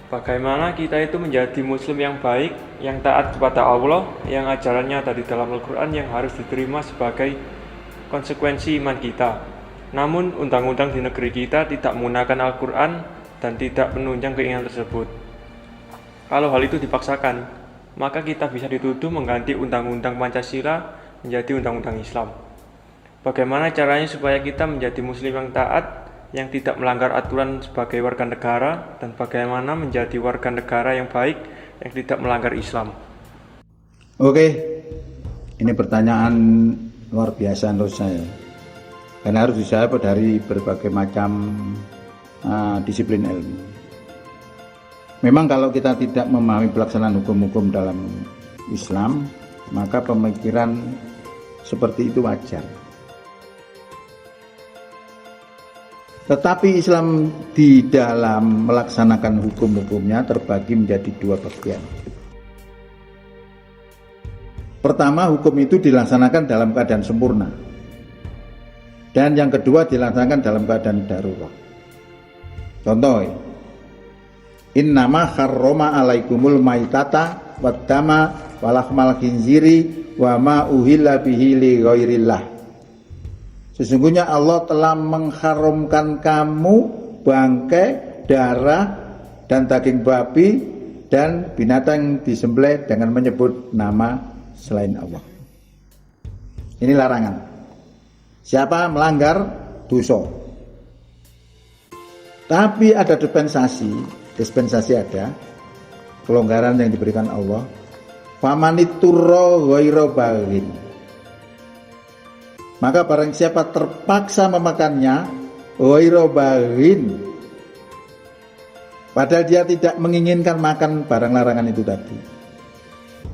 Bagaimana kita itu menjadi muslim yang baik, yang taat kepada Allah, yang ajarannya ada di dalam Al-Quran, yang harus diterima sebagai konsekuensi iman kita. Namun undang-undang di negeri kita tidak menggunakan Al-Quran dan tidak menunjang keinginan tersebut. Kalau hal itu dipaksakan, maka kita bisa dituduh mengganti undang-undang Pancasila menjadi undang-undang Islam. Bagaimana caranya supaya kita menjadi muslim yang taat, yang tidak melanggar aturan sebagai warga negara, dan bagaimana menjadi warga negara yang baik yang tidak melanggar Islam? Oke, ini pertanyaan luar biasa menurut saya, karena harus dijawab dari berbagai macam disiplin ilmu. Memang kalau kita tidak memahami pelaksanaan hukum-hukum dalam Islam, maka pemikiran seperti itu wajar. Tetapi Islam di dalam melaksanakan hukum-hukumnya terbagi menjadi dua bagian. Pertama, hukum itu dilaksanakan dalam keadaan sempurna. Dan yang kedua dilaksanakan dalam keadaan darurat. Contoh, innama harrama alaikumul maitata waddama walahmal khinziri wa ma uhilla bihi li ghairillah. Sesungguhnya Allah telah mengharamkan kamu bangkai, darah, dan daging babi dan binatang disembelih dengan menyebut nama selain Allah. Ini larangan. Siapa melanggar dosa. Tapi ada dispensasi ada, kelonggaran yang diberikan Allah. Famaniturra ghaira baghin. Maka barang siapa terpaksa memakannya, ghaira baghin, padahal dia tidak menginginkan makan barang larangan itu tadi,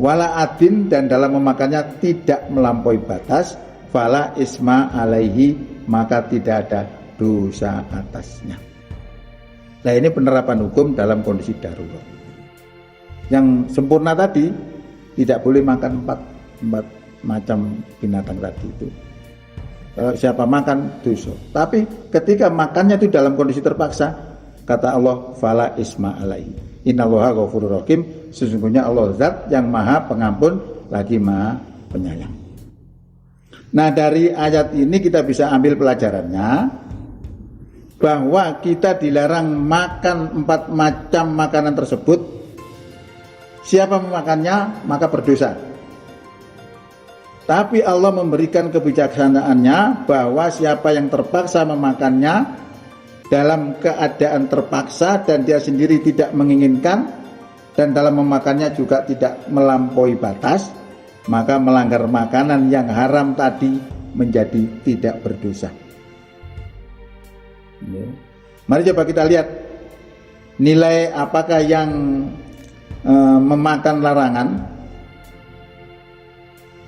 wala adin, dan dalam memakannya tidak melampaui batas, fala isma alaihi, maka tidak ada dosa atasnya. Nah, ini penerapan hukum dalam kondisi darurat. Yang sempurna tadi tidak boleh makan empat macam binatang tadi itu. Kalau siapa makan dosa. Tapi ketika makannya itu dalam kondisi terpaksa, kata Allah, fala isma alaihi, innallaha ghafurur rahim, sesungguhnya Allah zat yang maha pengampun lagi maha penyayang. Nah, dari ayat ini kita bisa ambil pelajarannya bahwa kita dilarang makan 4 macam makanan tersebut. Siapa memakannya maka berdosa. Tapi Allah memberikan kebijaksanaannya bahwa siapa yang terpaksa memakannya dalam keadaan terpaksa dan dia sendiri tidak menginginkan, dan dalam memakannya juga tidak melampaui batas, maka melanggar makanan yang haram tadi menjadi tidak berdosa. Mari coba kita lihat nilai apakah yang memakan larangan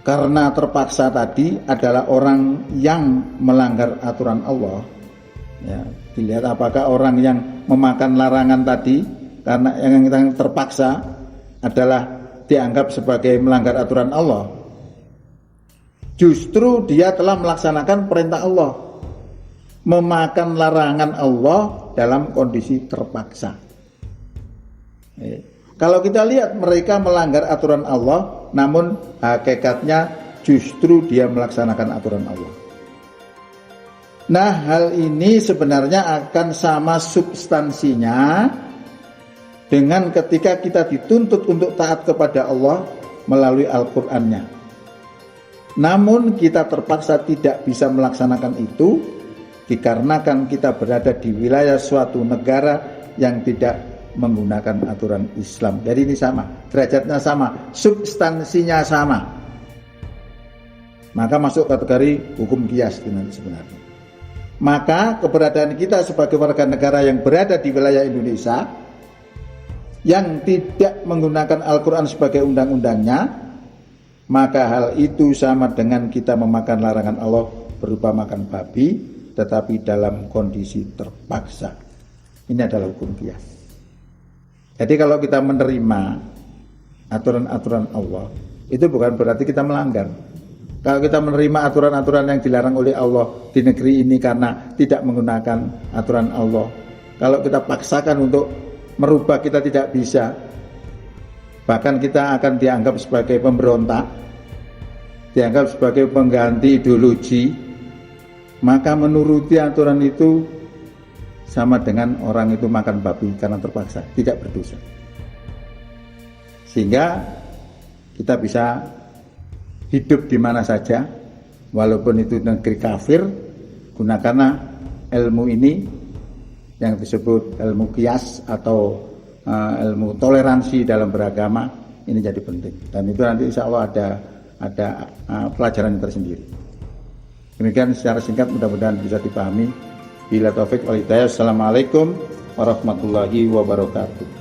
karena terpaksa tadi adalah orang yang melanggar aturan Allah. Ya, dilihat apakah orang yang memakan larangan tadi karena yang terpaksa adalah dianggap sebagai melanggar aturan Allah. Justru dia telah melaksanakan perintah Allah, memakan larangan Allah dalam kondisi terpaksa. Kalau kita lihat mereka melanggar aturan Allah, namun hakikatnya justru dia melaksanakan aturan Allah. Nah, hal ini sebenarnya akan sama substansinya dengan ketika kita dituntut untuk taat kepada Allah melalui Al-Qur'annya. Namun kita terpaksa tidak bisa melaksanakan itu dikarenakan kita berada di wilayah suatu negara yang tidak menggunakan aturan Islam. Jadi ini sama, derajatnya sama, substansinya sama. Maka masuk kategori hukum qiyas nanti sebenarnya. Maka keberadaan kita sebagai warga negara yang berada di wilayah Indonesia yang tidak menggunakan Al-Quran sebagai undang-undangnya, maka hal itu sama dengan kita memakan larangan Allah berupa makan babi, tetapi dalam kondisi terpaksa. Ini adalah hukum qiyas. Jadi kalau kita menerima aturan-aturan Allah, itu bukan berarti kita melanggar. Kalau kita menerima aturan-aturan yang dilarang oleh Allah di negeri ini karena tidak menggunakan aturan Allah, kalau kita paksakan untuk merubah kita tidak bisa, bahkan kita akan dianggap sebagai pemberontak, dianggap sebagai pengganti ideologi, maka menuruti aturan itu sama dengan orang itu makan babi karena terpaksa, tidak berdosa. Sehingga kita bisa hidup di mana saja, walaupun itu negeri kafir, gunakanlah ilmu ini yang disebut ilmu qiyas atau ilmu toleransi dalam beragama, ini jadi penting. Dan itu nanti insya Allah ada pelajaran tersendiri. Demikian secara singkat, mudah-mudahan bisa dipahami. Bila taufik wal hidayah. Assalamualaikum warahmatullahi wabarakatuh.